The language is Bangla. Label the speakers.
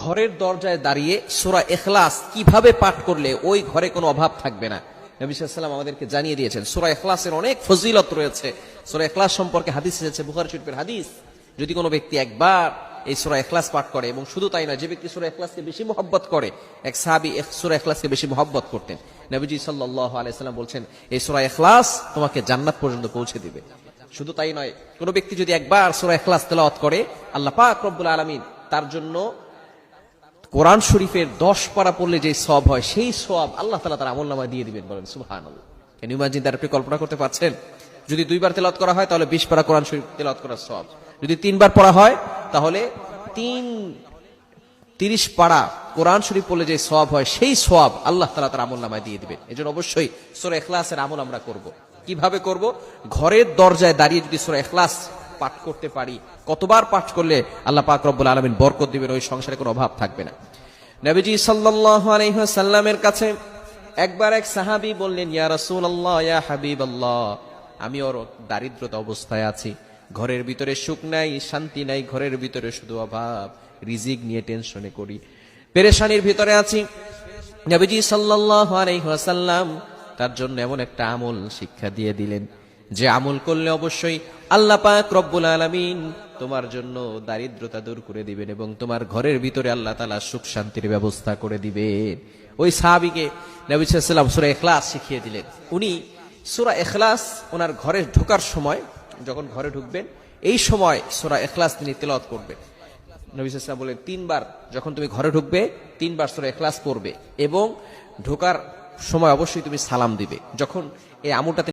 Speaker 1: ঘরের দরজায় দাঁড়িয়ে সূরা ইখলাস কিভাবে পাঠ করলে ওই ঘরে কোনো অভাব থাকবে না। নবী সাল্লাল্লাহু আলাইহি ওয়াসাল্লাম আমাদেরকে জানিয়ে দিয়েছেন। সূরা ইখলাসের অনেক ফজিলত রয়েছে। সূরা ইখলাস সম্পর্কে হাদিস এসেছে, বুখারী শরীফের হাদিস। যদি কোনো ব্যক্তি একবার এই সূরা ইখলাস পাঠ করে, এবং শুধু তাই নয়, যে ব্যক্তি সূরা ইখলাসকে বেশি মহব্বত করে, এক সাহাবী সূরা ইখলাসকে বেশি মহব্বত করতেন। নবীজি সাল্লাল্লাহু আলাইহি ওয়াসাল্লাম বলছেন, এই সূরা ইখলাস তোমাকে জান্নাত পর্যন্ত পৌঁছে দিবে। শুধু তাই নয়, কোনো ব্যক্তি যদি একবার সূরা ইখলাস তেলাওয়াত করে, আল্লাহ পাক রব্বুল আলামিন তার জন্য কোরআন শরীফের 10 পারা পড়লে যে সওয়াব হয়, সেই সওয়াব আল্লাহ তাআলা তার আমলনামায় দিয়ে দিবেন। বলেন সুবহানাল্লাহ। Can you imagine that? আপনি কল্পনা করতে পারছেন? যদি 2 বার তেলাওয়াত করা হয় তাহলে 20 পারা কোরআন শরীফ তেলাওয়াত করার সওয়াব। যদি 3 বার পড়া হয় তাহলে 30 পারা কোরআন শরীফ পড়লে যে সওয়াব হয়, সেই সওয়াব আল্লাহ তাআলা তার আমলনামায় দিয়ে দিবেন। এজন্য অবশ্যই সূরা ইখলাসের আমল আমরা করব। কিভাবে করব? ঘরের দরজায় দাঁড়িয়ে যদি সূরা ইখলাস পাঠ করতে পারি, কতবার পাঠ করলে আল্লাহ পাক রব্বুল আলামিন বরকত দিবেন, ওই সংসারে কোনো অভাব থাকবে না। নবীজি সাল্লাল্লাহু আলাইহি ওয়াসাল্লামের কাছে একবার এক সাহাবী বললেন, ইয়া রাসূলুল্লাহ, ইয়া হাবিবাল্লাহ, আমি ওর দারিদ্রতা অবস্থায় আছি, ঘরের ভিতরে সুখ নাই, শান্তি নাই, ঘরের ভিতরে শুধু অভাব, রিজিক নিয়ে টেনশনে করি, পেরেশানির ভিতরে আছি। নবীজি সাল্লাল্লাহু আলাইহি ওয়াসাল্লাম তার জন্য এমন একটা আমল শিক্ষা দিয়ে দিলেন, যে আমল করলে অবশ্যই আল্লাহ পাক রব্বুল আলামিন তোমার জন্য দারিদ্রতা দূর করে দিবেন এবং তোমার ঘরের ভিতরে আল্লাহ তাআলা সুখ শান্তির ব্যবস্থা করে দিবেন। ওই সাহাবীকে নবী সাল্লাল্লাহু আলাইহি ওয়াসাল্লাম সূরা ইখলাস শিখিয়ে দিলেন। উনি সূরা ইখলাস ওনার ঘরে ঢোকার সময়, যখন ঘরে ঢুকবেন, এই সময় সূরা ইখলাস তিনি তেলাওয়াত করবেন। নবী সাল্লাল্লাহু আলাইহি ওয়াসাল্লাম বলেন, 3 বার যখন তুমি ঘরে ঢুকবে, 3 বার সূরা ইখলাস পড়বে এবং ঢোকার সময় অবশ্যই তুমি সালাম দিবে। যখন এই আমলটা